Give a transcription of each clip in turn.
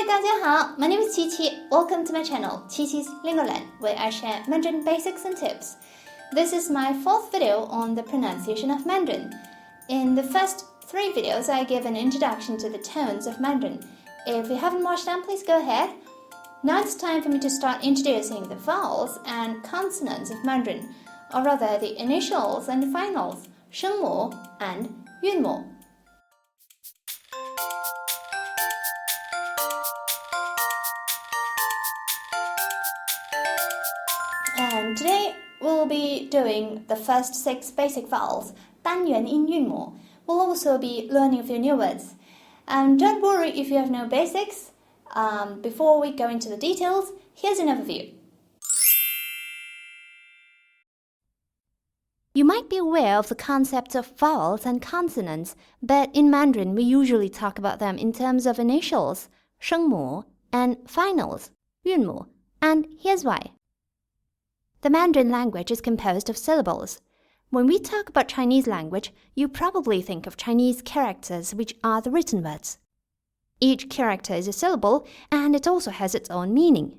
Hi, 大家好. My name is Qiqi. Welcome to my channel, Qiqi's Lingoland, where I share Mandarin basics and tips. This is my fourth video on the pronunciation of Mandarin. In the first 3 videos, I give an introduction to the tones of Mandarin. If you haven't watched them, please go ahead. Now it's time for me to start introducing the vowels and consonants of Mandarin, or rather the initials and finals, 声母 and 韵母. And today we'll be doing the first 6 basic vowels, 单元音韵母. We'll also be learning a few new words. Don't worry if you have no basics. Before we go into the details, here's an overview. You might be aware of the concepts of vowels and consonants, but in Mandarin we usually talk about them in terms of initials, 声母, and finals, 韵母, and here's why. The Mandarin language is composed of syllables. When we talk about Chinese language, you probably think of Chinese characters, which are the written words. Each character is a syllable, and it also has its own meaning.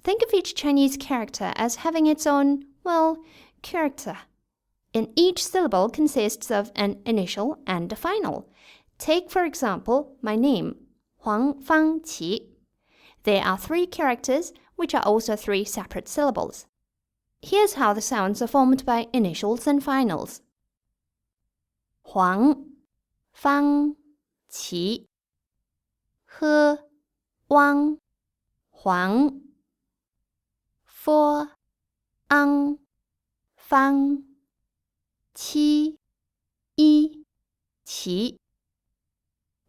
Think of each Chinese character as having its own, character. And each syllable consists of an initial and a final. Take, for example, my name, Huang Fangqi. There are 3 characters, which are also 3 separate syllables. Here's how the sounds are formed by initials and finals. Huang, Fang, Qi. He, Wang, Huang. For, Ang, Fang. Qi, Yi, Qi.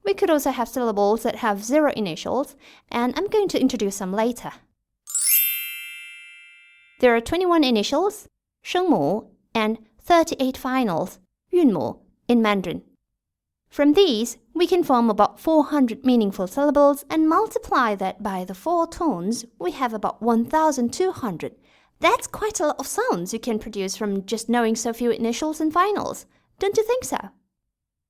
We could also have syllables that have 0 initials, and I'm going to introduce some later. There are 21 initials, 声母, and 38 finals, 韵母, in Mandarin. From these, we can form about 400 meaningful syllables and multiply that by the 4 tones, we have about 1,200. That's quite a lot of sounds you can produce from just knowing so few initials and finals. Don't you think so?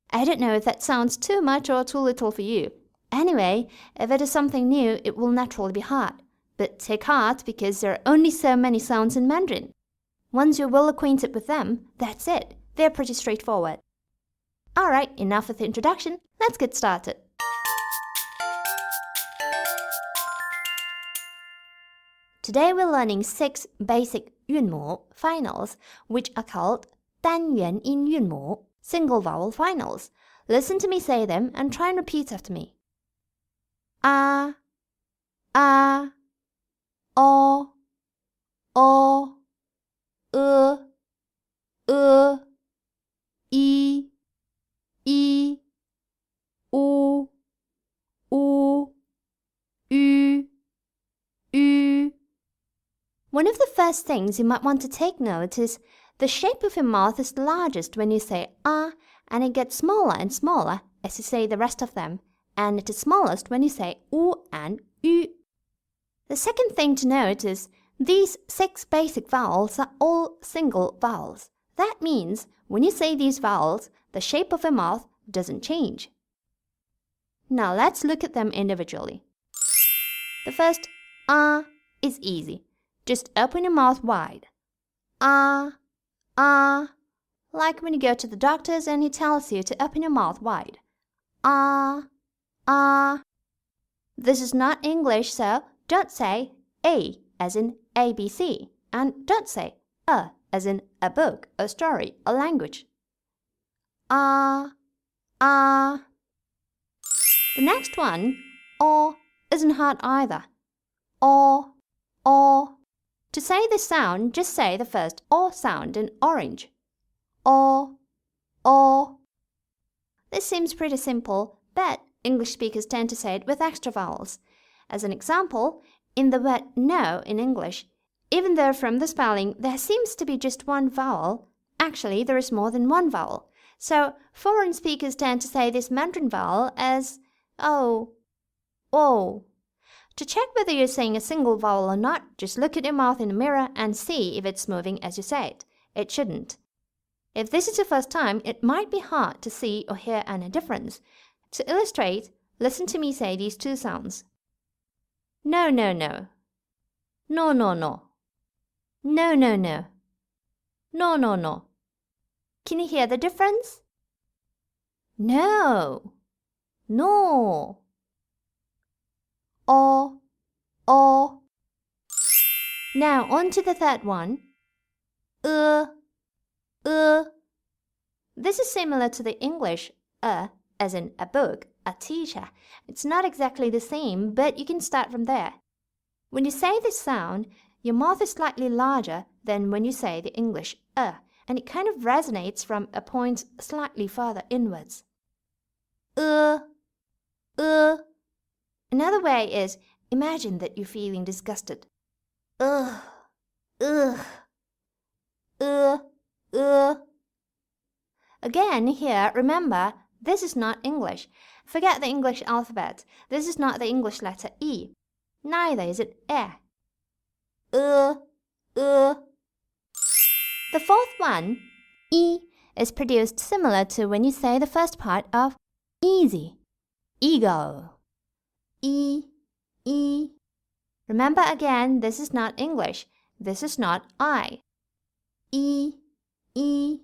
I don't know if that sounds too much or too little for you. Anyway, if it is something new, it will naturally be hard. But take heart because there are only so many sounds in Mandarin. Once you're well acquainted with them, that's it. They're pretty straightforward. Alright, enough with the introduction. Let's get started. Today we're learning 6 basic 韵母 finals, which are called 单元音韵母, single vowel finals. Listen to me say them and try and repeat after me. A, o, i, u, ü. One of the first things you might want to take note is the shape of your mouth is largest when you say a, and it gets smaller and smaller as you say the rest of them, and it is smallest when you say u and ü. The second thing to note is these 6 basic vowels are all single vowels. That means when you say these vowels, the shape of your mouth doesn't change. Now let's look at them individually. The first a is easy. Just open your mouth wide. Ah, like when you go to the doctor's and he tells you to open your mouth wide. Ah. This is not English, so don't say A as in ABC, and don't say A as in a book, a story, a language. Ah. The next one, O, isn't hard either. O. To say this sound, just say the first O sound in orange. O. This seems pretty simple, but English speakers tend to say it with extra vowels. As an example, in the word no in English, even though from the spelling there seems to be just one vowel, actually there is more than one vowel. So foreign speakers tend to say this Mandarin vowel as O. To check whether you're saying a single vowel or not, just look at your mouth in a mirror and see if it's moving as you say it. It shouldn't. If this is your first time, it might be hard to see or hear any difference. To illustrate, Listen to me say these two sounds. No, no, no. No, no, no. No, no, no. No, no, no. Can you hear the difference? No. No. Oh, oh. Now on to the third one. This is similar to the English as in a book, a teacher. It's not exactly the same, but you can start from there. When you say this sound, your mouth is slightly larger than when you say the English and it kind of resonates from a point slightly further inwards. Another way is, imagine that you're feeling disgusted. Ugh, ugh, ugh, ugh. Again, here, remember, this is not English. Forget the English alphabet. This is not the English letter E. Neither is it E. The fourth one, E, is produced similar to when you say the first part of easy. Ego. E. Remember again, this is not English. This is not I. E. The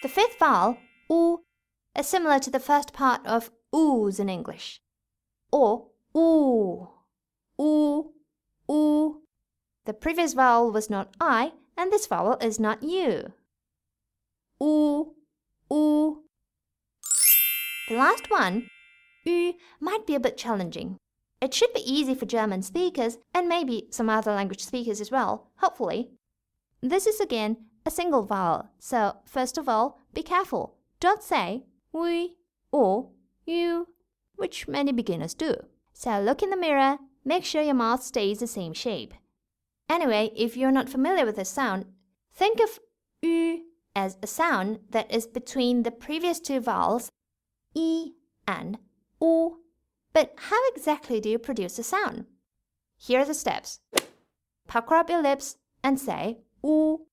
fifth vowel, U, is similar to the first part of ooze in English. Or oo. The previous vowel was not I, and this vowel is not you. U. The last one, Ü, might be a bit challenging. It should be easy for German speakers and maybe some other language speakers as well, hopefully. This is again a single vowel, so first of all, be careful. Don't say we or you, which many beginners do. So look in the mirror, make sure your mouth stays the same shape. Anyway, if you're not familiar with this sound, think of Ü as a sound that is between the previous two vowels, I and U. But how exactly do you produce the sound? Here are the steps. Pucker up your lips and say U.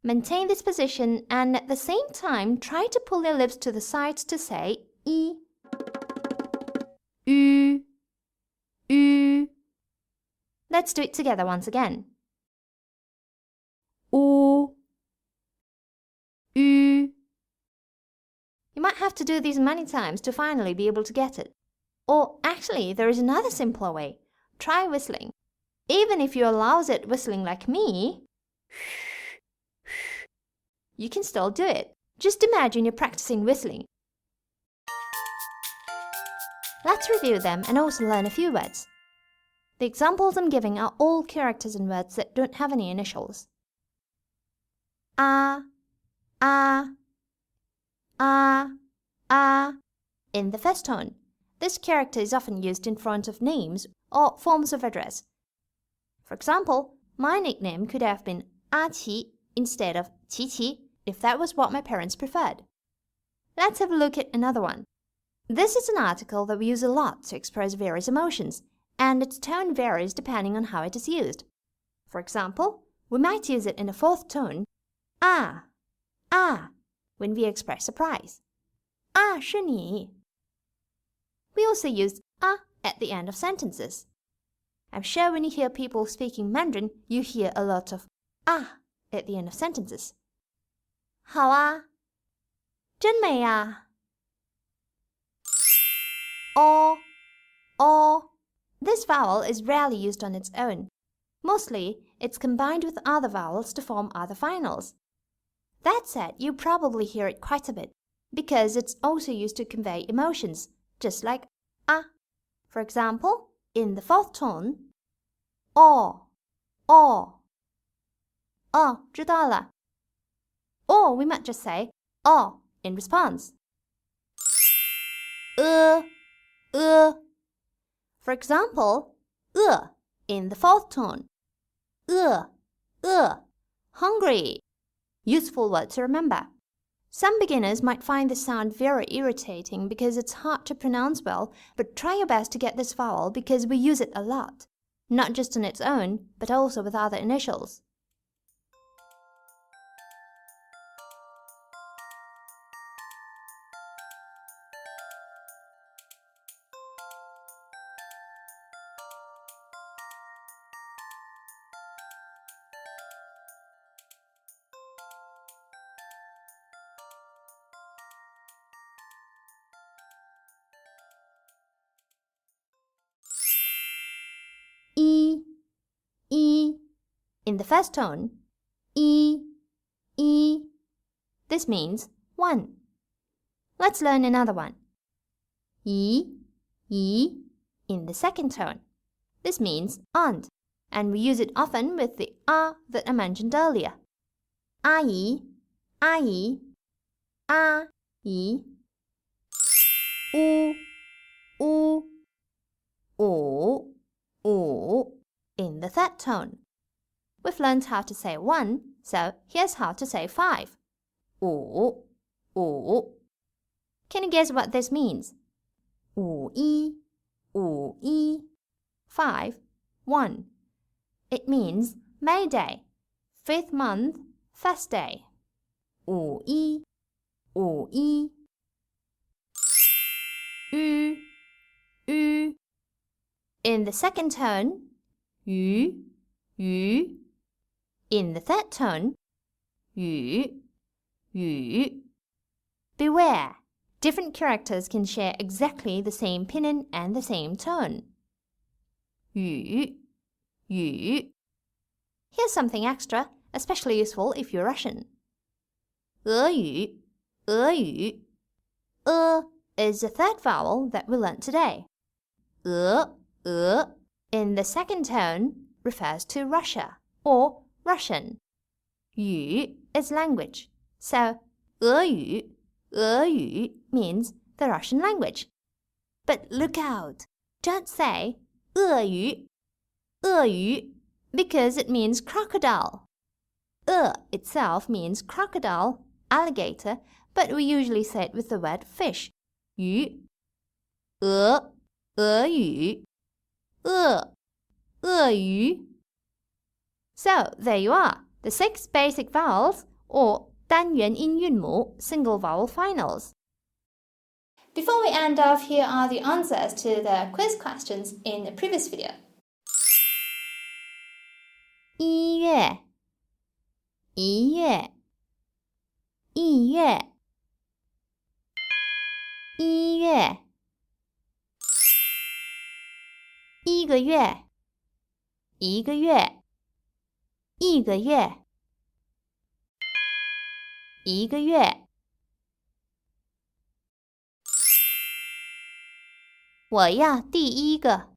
Maintain this position and at the same time try to pull your lips to the sides to say I. Ü. Let's do it together once again. U. Ü. You might have to do these many times to finally be able to get it. Or actually, there is another simpler way. Try whistling. Even if you're lousy at whistling like me, you can still do it. Just imagine you're practicing whistling. Let's review them and also learn a few words. The examples I'm giving are all characters and words that don't have any initials. A, in the first tone. This character is often used in front of names or forms of address. For example, my nickname could have been A-Qi instead of Qi-Qi if that was what my parents preferred. Let's have a look at another one. This is an article that we use a lot to express various emotions, and its tone varies depending on how it is used. For example, we might use it in a fourth tone, ah, when we express surprise. 是你. We also use at the end of sentences. I'm sure when you hear people speaking Mandarin, you hear a lot of at the end of sentences. 好啊，真美啊。This vowel is rarely used on its own. Mostly, it's combined with other vowels to form other finals. That said, you probably hear it quite a bit, because it's also used to convey emotions, just like a. For example, in the fourth tone, 知道了. Or we might just say in response. For example, in the fourth tone. Hungry. Useful word to remember. Some beginners might find this sound very irritating because it's hard to pronounce well, but try your best to get this vowel because we use it a lot, not just on its own, but also with other initials. in the first tone, E, E. This means 1. Let's learn another one. E, E, in the second tone. This means aunt, and we use it often with the ah that I mentioned earlier. 阿姨, 阿姨, 阿姨. 乌, 乌, 五, 五, in the third tone. We've learned how to say 1, so here's how to say 5. 五, 五. Can you guess what this means? 五一, 五一. 5, 1. It means May Day, 5th month, first day. 五一, 五一. 鱼, 鱼. In the second tone, 鱼, 鱼. In the third tone, 鱼, 鱼. Beware, different characters can share exactly the same pinyin and the same tone. 鱼, 鱼. Here's something extra, especially useful if you're Russian. 俄语, 俄语. Is the third vowel that we learned today. 俄, in the second tone refers to Russia or Russian. 语 is language, so 俄语, 俄语 means the Russian language. But look out, don't say 鳄鱼, 鳄鱼, because it means crocodile. Itself means crocodile, alligator, but we usually say it with the word fish. 鱼, 俄, 俄语, 鳄鱼. So there you are, the 6 basic vowels, or 单元音韵母 single vowel finals. Before we end off, here are the answers to the quiz questions in the previous video. 一月, 一月, 一月, 一月, 一个月, 一个月, 一个月, 一个月. 我要第一个，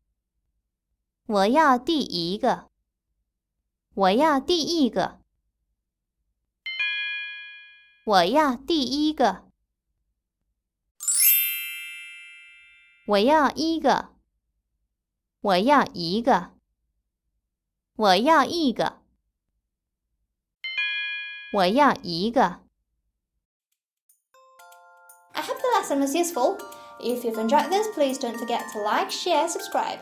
我要第一个，我要第一个，我要第一个，我要一个，我要一个，我要一个，我要一个。I hope the lesson was useful. If you've enjoyed this, please don't forget to like, share, subscribe.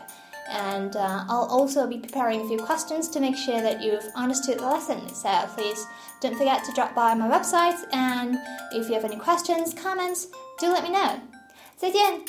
And I'll also be preparing a few questions to make sure that you've understood the lesson. So please don't forget to drop by my website. And if you have any questions, comments, do let me know. 再见!